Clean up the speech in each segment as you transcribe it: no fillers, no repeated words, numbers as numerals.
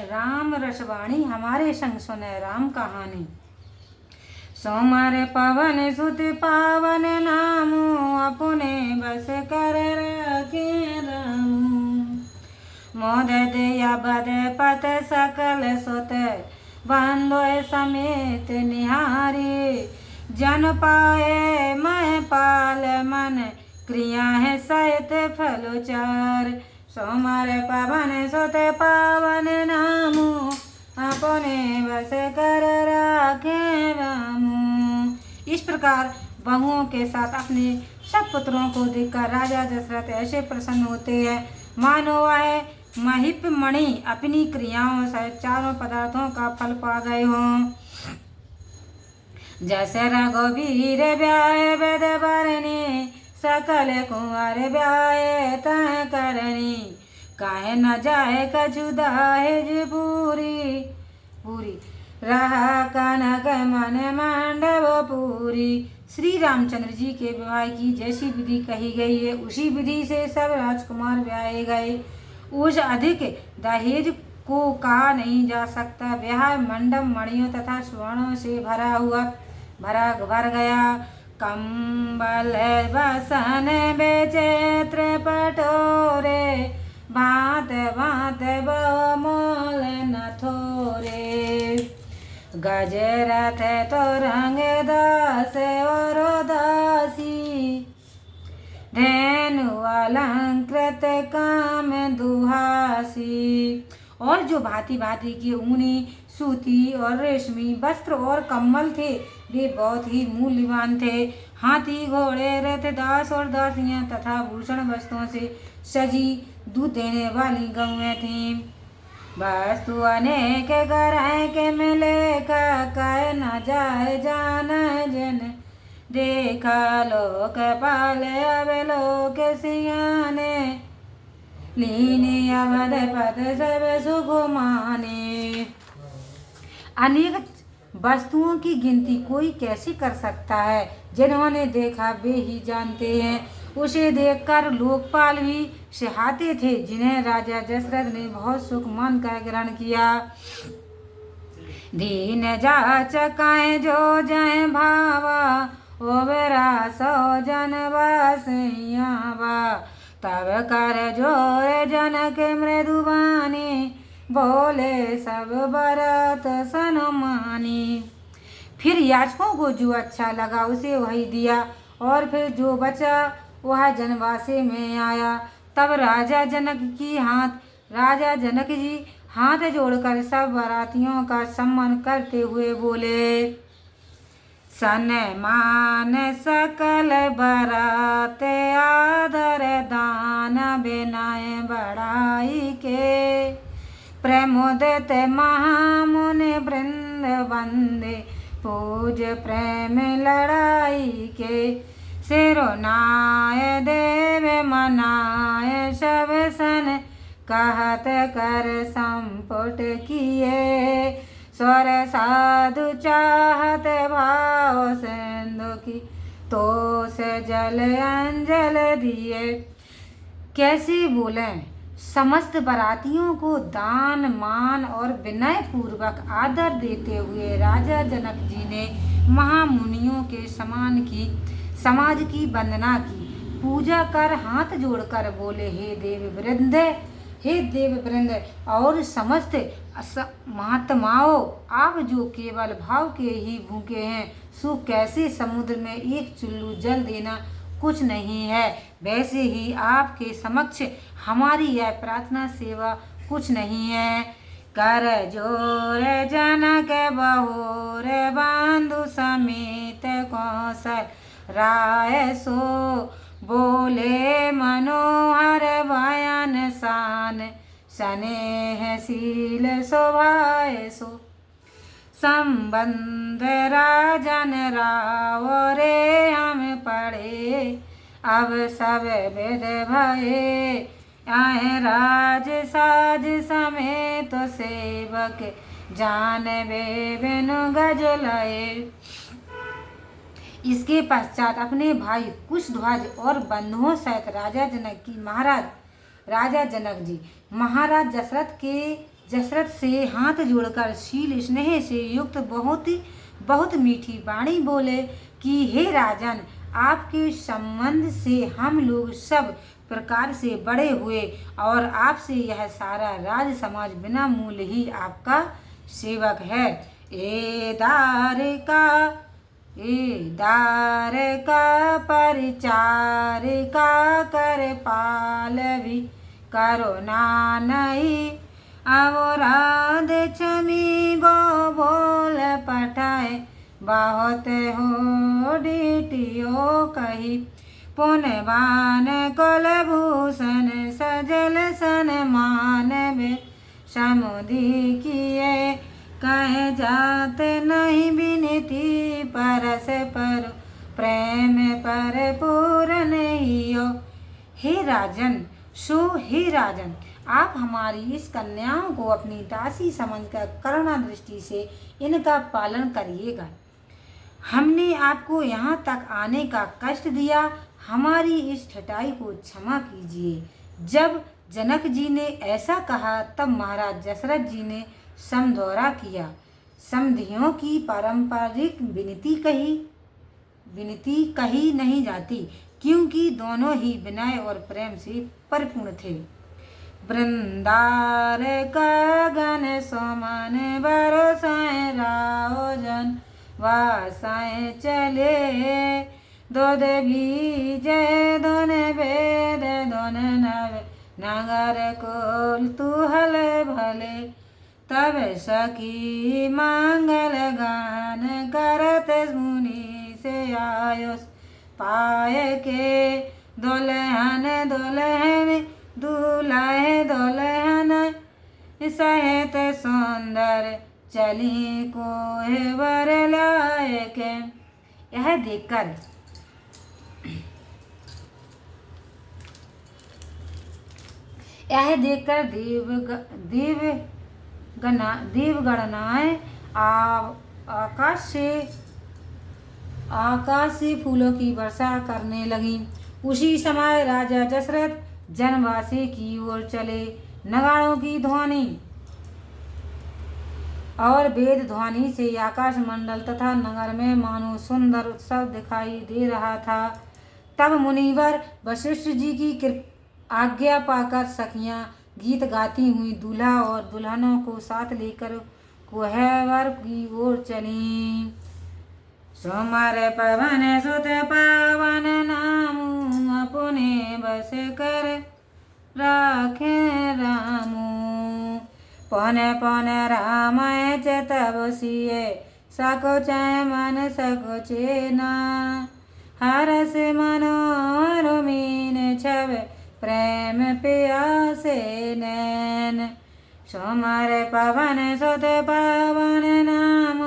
राम रसवाणी, हमारे संग सुने राम कहानी। सोमर पवन सुत पावन नामु, अपने बस कर रखे रामु। मोद दया बद पत सकल सुत, बंधु समेत निहारी। जन पाए मैं पाल मन, क्रिया है सहित फलोचार। सोमर पवन सुत पावन नामु, अपने बस कर राखे रामु। इस प्रकार बहुओं के साथ अपने सब पुत्रों को देखकर राजा दशरथ ऐसे प्रसन्न होते हैं मानो वह महिप मणि अपनी क्रियाओं से चारों पदार्थों का फल पा गए हों। जैसे रघुवीर ब्याह वेद बरनी, सकल कुंवर ब्याह तह करनी। काहे न जाए कछु दाहेज पूरी, पूरी रहा कनक मन मंडप पूरी। श्री रामचंद्र जी के विवाह की जैसी विधि कही गई है, उसी विधि से सब राजकुमार ब्याहे गए। उस अधिक दहेज को कहा नहीं जा सकता। ब्याह मंडप मणियों तथा स्वर्णों से भर गया। कंबल बसन बेचित्र पटोरे, भांत भांत बहुमूल न थोरे। गजरथ तो रंग दास और दासी, धेनु अलंकृत काम दुहासी। और जो भांति भांति की ऊनी, सूती और रेशमी वस्त्र और कम्बल थे, वे बहुत ही मूल्यवान थे। हाथी घोड़े रथ दास और दासियां तथा भूषण वस्तुओं से सजी दूध देने वाली गौएं थीं। वस्तु अनेक ग्रह के मिले, कह न जाए जान जन। देखा लोक पाले अब लोक सियाने, लीने अवध पद सब सुख माने। अनेक वस्तुओं की गिनती कोई कैसे कर सकता है, जिन्होंने देखा वे ही जानते हैं। उसे देखकर लोकपाल भी सिहाते थे, जिन्हें राजा दशरथ ने बहुत सुख मानकर ग्रहण किया। दीन जाचकाए जो जय भावा, ओबरा सौ जन बसियावा। तब कर जोर जनक मृदुबानी, बोले सब बरत सनमानी। फिर याचकों को जो अच्छा लगा उसे वही दिया, और फिर जो बचा वह जनवासे में आया। तब राजा जनक जी हाथ जोड़कर सब बारातियों का सम्मान करते हुए बोले। सन्मान सकल बरात, आदर दान बिनय बढ़ाई के। प्रमोदित महामुनि वृंद वंदे, पूज प्रेम लड़ाई के। सिरोनाय देव मनाय सब सन, कहत कर संपुट किए। स्वर साधु चाहत भाव सिंधु की, तो से जल अंजल दिए। कैसे बोले। समस्त बरातियों को दान मान और विनय पूर्वक आदर देते हुए राजा जनक जी ने महामुनियों के समाज की वंदना की। पूजा कर हाथ जोड़कर बोले, हे देव वृंद और समस्त महात्माओं, आप जो केवल भाव के ही भूखे हैं, सो कैसे समुद्र में एक चुल्लू जल देना कुछ नहीं है, वैसे ही आपके समक्ष हमारी यह प्रार्थना सेवा कुछ नहीं है। कर जोर जनक बहुर, बंधु समेत कौशल राय सो। बोले मनोहर बयान शान, स्नेहशील शोभाए सो। संबंध राजन राव रे हम पढ़े, अब सब विद भये। आए राज साज समेत सेवक, जानबे बिनु गज लये। इसके पश्चात अपने भाई कुशध्वज और बंधुओं सहित राजा जनक जी महाराज दशरथ के दशरथ से हाथ जोड़कर शील स्नेह से युक्त बहुत मीठी वाणी बोले कि हे राजन, आपके संबंध से हम लोग सब प्रकार से बड़े हुए और आपसे यह सारा राज समाज बिना मूल्य ही आपका सेवक है। ए दार का परिचार का कर पालवी करुणा नहीं अवराध क्षमी गो बोल पठाए बहुत हो डीटियो कही पुनवान कुलभूषण सजल सनमान में समुदी किए कहे जात नहीं विनती परस पर प्रेम पर पूर्ण हियो। हे राजन, आप हमारी इस कन्याओं को अपनी दासी समझकर करुणा दृष्टि से इनका पालन करिएगा। हमने आपको यहाँ तक आने का कष्ट दिया, हमारी इस ठटाई को क्षमा कीजिए। जब जनक जी ने ऐसा कहा तब महाराज दशरथ जी ने समझौता किया। समधियों की पारंपरिक विनती कही नहीं जाती, क्योंकि दोनों ही विनय और प्रेम से परिपूर्ण थे। वृंदार गगन सोमन बरसाए राजन वासाए चले दोद बीजे दोन वेद दोन नगर कुल तुहल भले तब सखी मंगल गान करत मुनि से आयुष पाए के दुल्हन दुल्हन सहित सुंदर चली को वर लायक। यह देखकर देवगणनाएं आकाश से फूलों की वर्षा करने लगी। उसी समय राजा दशरथ जनवासी की ओर चले। नगाड़ों की ध्वनि और वेद ध्वनि से आकाश मंडल तथा नगर में मानो सुंदर उत्सव दिखाई दे रहा था। तब मुनिवर वशिष्ठ जी की आज्ञा पाकर सखियां गीत गाती हुई दूल्हा और दुल्हनों को साथ लेकर कुहवर की ओर चली। सोमर पवन सुत पावन नामू अपने बस कर राखे रामू पौन रामाय तब सिए सकोचे मन सकोचे ना हरस मनोहर मीन छव प्रेम प्यासे नैन। सोमर पवन सुत पावन नाम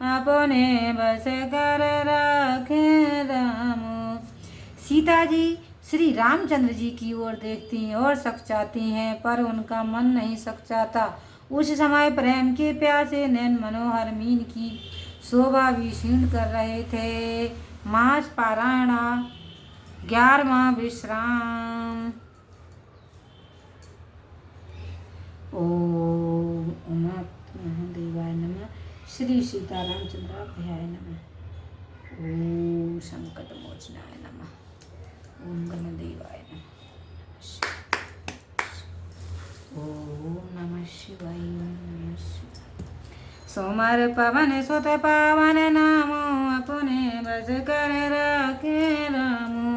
अपने बस कर राखे राम। सीता जी श्री रामचंद्र जी की ओर देखती और सकचाती हैं, पर उनका मन नहीं सकचाता। उस समय प्रेम के प्यासे नैन मनोहर मीन की शोभा भी क्षीण कर रहे थे। मास पारायणा 11वां विश्राम। ओम देवाय नमः। श्री सीतारामचंद्राभ्याय नमः। ओम संकट मोचनाय नमः। ओम गणदेवाय नमः। ओम नमः शिवाय। ओम नमः शिवाय। सोमर पवन सुत पावन नामो अपने बस कर राखे रामो।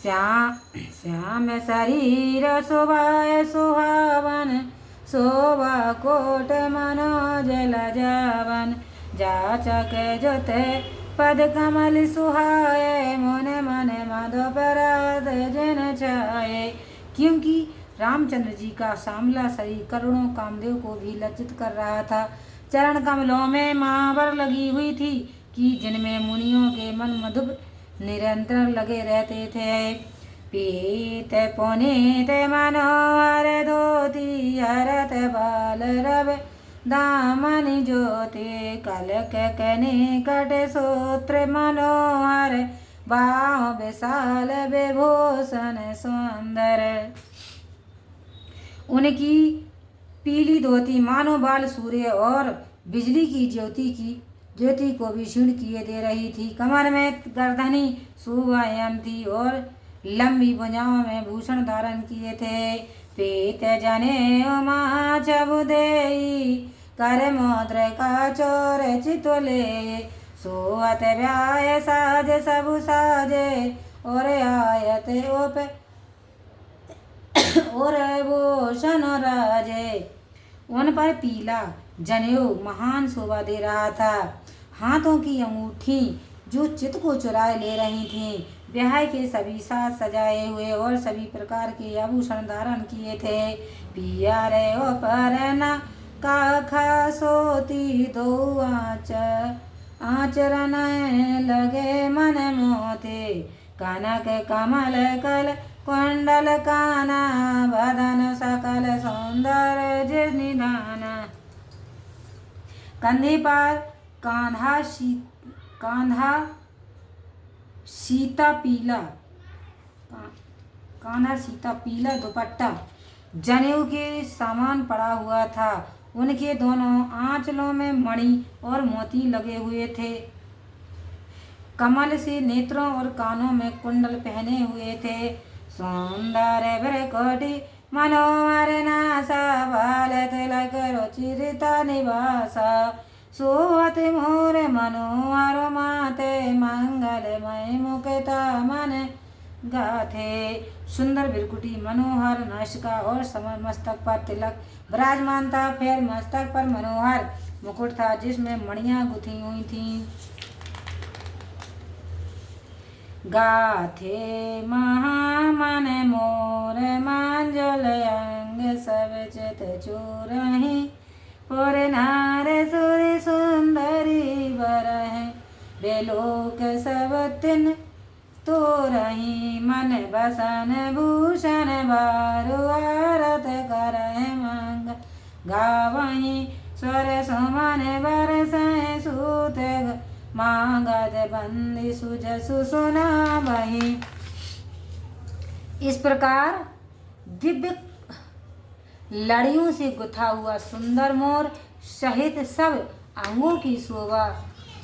श्याम शरीर शोभाय सुहावन शोभा कोट मनोज लजावन। जाचक जोते पद कमल सुहाए मन मधुपराध जन छाए। क्योंकि रामचंद्र जी का श्यामला शरीर करोड़ों कामदेव को भी लज्जित कर रहा था। चरण कमलों में महावर लगी हुई थी कि जिनमें मुनियों के मन मधुप निरंतर लगे रहते थे। पीत पुनीत मनोहर धोती हरत बाल रव दामन ज्योति कलक कनिकट सूत्र मनोहर बाह विशाल विभूषण सुंदर। उनकी पीली धोती मानो बाल सूर्य और बिजली की ज्योति को भी क्षीण किए दे रही थी। कमर में गर्दनी सुव्यायाम थी और लंबी भुजाओं में भूषण धारण किए थे। पीत जने उमा चबुदेई कर मोद्र का चोर चितुले सोअत व्याय साज सबु साजे और आयत ओप और भूषण राजे। उन पर पीला जनेऊ महान शोभा दे रहा था। हाथों की अंगूठी जो चित्त को चुराए ले रही थीं। ब्याह के सभी साज सजाए हुए और सभी प्रकार के आभूषण धारण किए थे। पिया रे ओ परना काखा सोती दो आचरण लगे मन मोते कनक कमल कल कुंडल काना बदन सकल सौंदर्य निधान। कंधे पर कांधा सीता पीला दुपट्टा जनेऊ के सामान पड़ा हुआ था। उनके दोनों आंचलों में मणि और मोती लगे हुए थे। कमल से नेत्रों और कानों में कुंडल पहने हुए थे। सुंदर भ्रकोटि मनोहर नासा बाल तिलक रुचिरिता निवासा सोअत मोर मनोहर माते मंगलमय मुक्ता मन गाथे। सुंदर बिरकुटी मनोहर नासिका और समर मस्तक पर तिलक विराजमान था। फिर मस्तक पर मनोहर मुकुट था जिसमें मणियां गुथी हुई थीं। गाथे महामन मोर मांजल अंग सब चित चूरहि और नार सुर सुंदरी बरहि बेलोक सब तिन तो रही मन बसन भूषण बारु आरत करहि मंग गावहि स्वर सुमन बरसहि सूत मांगत बंदी सुजसु सुनावहि। इस प्रकार दिव्य लड़ियों से गुथा हुआ सुंदर मोर सहित सब अंगों की शोभा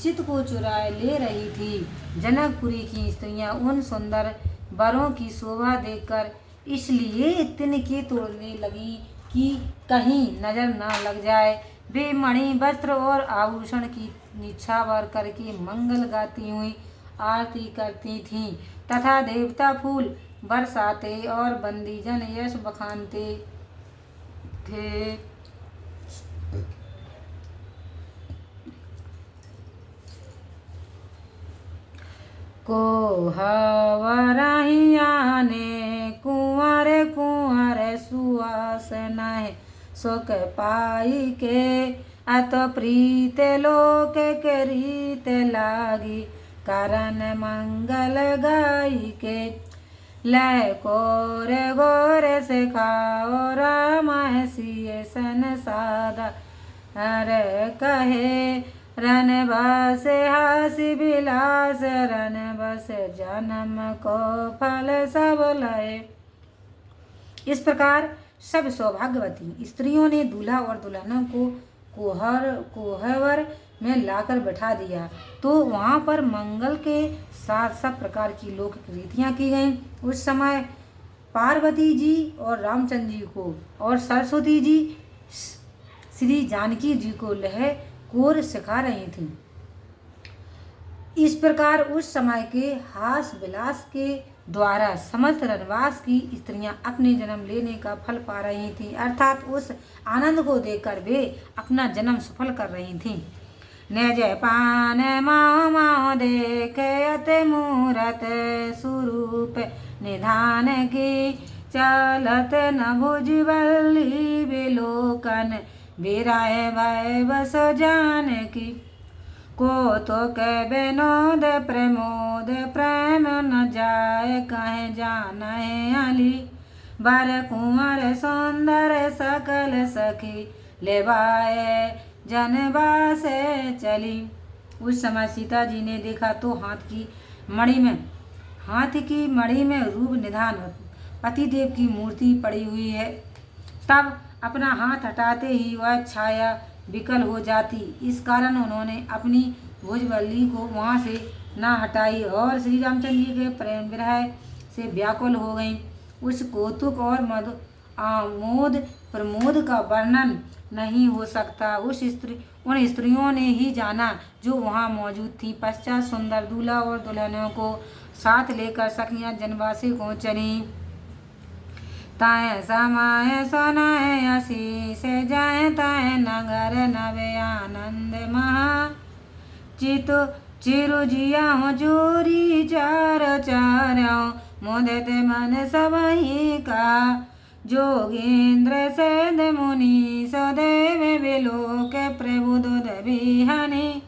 चित्त को चुराए ले रही थी। जनकपुरी की स्त्रियां उन सुंदर वरों की शोभा देखकर इसलिए तिनके तोड़ने लगी कि कहीं नजर न लग जाए। वे मणि वस्त्र और आभूषण की निछावर करके मंगल गाती हुई आरती करती थीं तथा देवता फूल बरसाते और बंदीजन यश बखानते थे। को हवरहिया ने कुंवर कुंवर सुआस नह सुख पाई के अत प्रीत लोक के रीत लागी करन मंगल गाई के लय कोर गोर से खाओ राम सिय सन सादा हर कहे रन बस हासि विलास रन बस जन्म को फल सब लय। इस प्रकार सब सौभाग्यवती स्त्रियों ने दूल्हा और दुल्हनों को कोहबर में लाकर बैठा दिया तो वहां पर मंगल के साथ सब प्रकार की लौकिक रीतियां की गईं। उस समय पार्वती जी और रामचंद्र जी को और सरस्वती जी श्री जानकी जी को लह कोर सिखा रही थीं। इस प्रकार उस समय के हास विलास के द्वारा समस्त रनवास की स्त्रियां अपने जन्म लेने का फल पा रही थीं, अर्थात उस आनंद को देखकर वे अपना जन्म सफल कर रही थीं। निज पान माँ माँ देख अति मूरत स्वरूप निधान की चलत न भुजबल्ली विलोकन विराय भय बस जान की को तो के विनोद प्रमोद प्रेम न जाए कहे जान अली बर कुंवर सुंदर सकल सखी लेवाए जनवा से चली। उस समय सीता जी ने देखा तो हाथ की मणि में रूप निधान पतिदेव की मूर्ति पड़ी हुई है तब अपना हाथ हटाते ही वह छाया विकल हो जाती। इस कारण उन्होंने अपनी भुजबल्ली को वहाँ से न हटाई और श्री रामचंद्र जी के प्रेम विरह से व्याकुल हो गईं। उस कौतुक और आमोद प्रमोद का वर्णन नहीं हो सकता। उन स्त्रियों ने ही जाना जो वहाँ मौजूद थीं। पश्चात सुंदर दूल्हा और दुल्हनों को साथ लेकर सखियाँ जनवासी को चलीं। ताए समाए सोनाए आशीष जाए ताए नगर नवे आनंद महा चितो चिरु जिया जोरी चार चारो मोदित मन सबही का जोगेंद्र सद मुनि सदैव विलोक प्रभु दुध बिहानी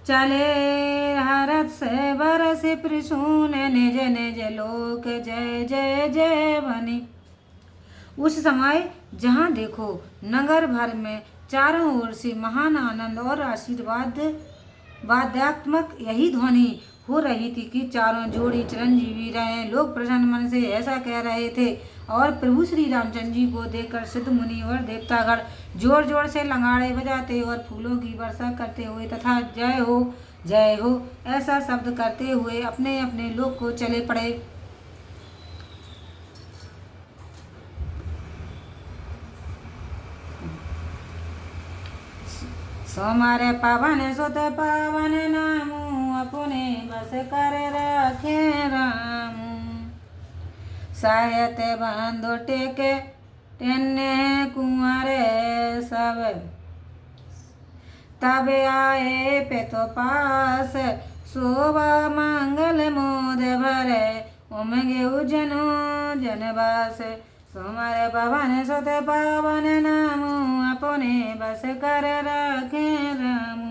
चले हरत से बरस प्रसून निज निज लोक जय जय जय बनी। उस समय जहाँ देखो नगर भर में चारों ओर से महान आनंद और आशीर्वाद वाद्यात्मक यही ध्वनि हो रही थी कि चारों जोड़ी चिरंजीवी रहे। लोग प्रसन्न मन से ऐसा कह रहे थे और प्रभु श्री रामचंद्र जी को देखकर सिद्ध मुनि और देवतागण जोर जोर से लंगाड़े बजाते और फूलों की वर्षा करते हुए तथा जय हो ऐसा शब्द करते हुए अपने अपने लोक को चले पड़े। सोमारे पावन सुत पावन नामू अपने बस कर रखे राम सायत बांधो टेके टेने कुंवरे सब तब आए पे तो पास शोभा मंगल मोद भरे उमगे उजनो जनवास सोमारे पावन सुत पावन नामू अपने बस कर रखे राम।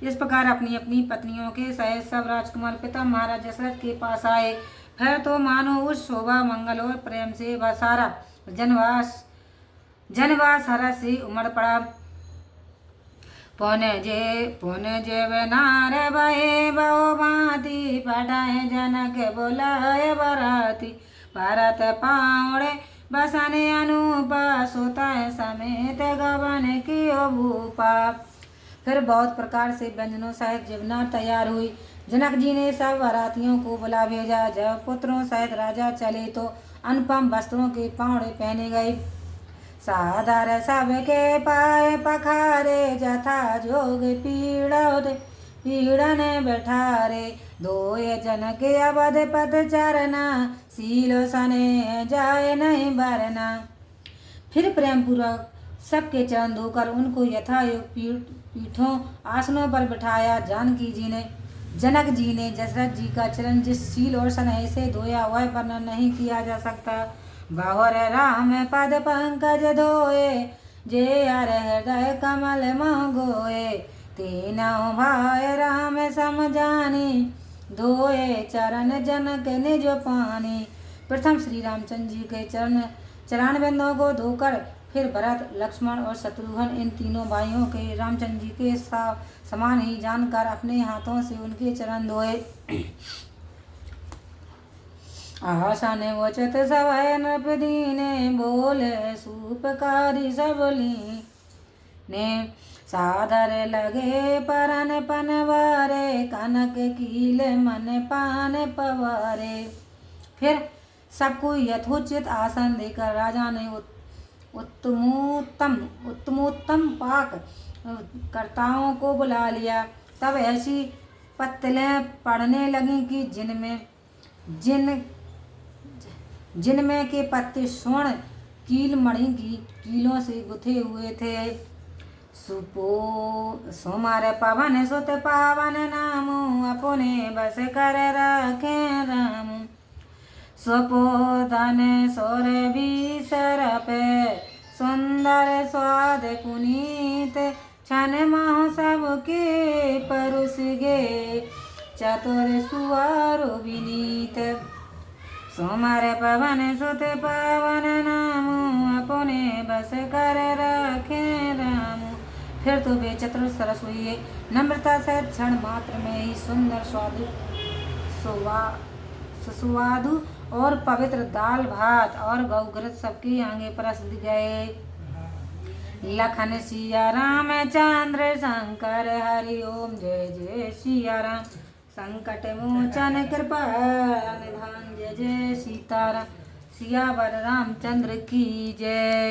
इस प्रकार अपनी अपनी पत्नियों के सहित सब राजकुमार पिता महाराज दशरथ के पास आए। फिर तो मानो उस शोभा मंगल और प्रेम से वह सारा जनवास हर्ष से उमड़ पड़ा। पुन जे नार बहे बहु भांति पढ़ाए जनक बोलाए बराती भरत पाउड़े बसने अनुपा सोता समेत गवन की भूपा। फिर बहुत प्रकार से व्यंजनों सहित जीवना तैयार हुई। जनक जी ने सब बारातियों को बुला भेजा। जब पुत्रों सहित राजा चले तो अनुपम वस्त्रों के पाउड़े पहने गए। सादर सबके पाए पखारे जथा जोग पीड़न बैठारे दोए जनक अवध पथ चरना सीलो सने जाए नहीं बरना। फिर प्रेम पूर्वक सबके चरण धोकर उनको यथायोग पीठों आसनों पर बिठाया। जनक जी ने दशरथ जी का चरण जिस सील और स्नेह से धोया वह वर्णन नहीं किया जा सकता। बाहुर राम पद पंकज धोए जे हर हृदय कमल मोए तीनों भाई राम समझानी धोए चरण जनक निज पानी। प्रथम श्री रामचंद्र जी के चरण बिंदों को धोकर फिर भरत लक्ष्मण और शत्रुघ्न इन तीनों भाइयों के रामचंद्र जी के समान ही जानकर अपने हाथों से उनके चरण धोए। आसन वचत सभय नृप दीने बोले सूपकारी सबली ने सादर लगे परन पनवारे कनक कील मन पान पवारे। फिर सबको यथोचित आसन देकर राजा ने उत्तमोत्तम पाक कर्ताओं को बुला लिया। तब ऐसी पत्तलें पड़ने लगीं कि जिनमें के पत्ते स्वर्ण कील मणि की कीलों से गुथे हुए थे। सोमार पवन सुत पावन नामो अपने बस कर रखे राम स्वपोधन सोर भी सरप सुंदर स्वाद पुनीत क्षण माह सबके परुस गे चतुर सुवारो विनीत। सोमार पवन सुत पावन नामो अपने बस कर रखे राम। फिर तो वे चतुर सरस हुए नम्रता से क्षण मात्र में ही सुंदर सुस्वादु और पवित्र दाल भात और गौ घृत सबके आगे परस गए। लखन सिया राम चंद्र शंकर हरि ओम जय जय सिया राम। संकट मोचन कृपा निधान जय जय सीताराम। सियावर रामचंद्र की जय।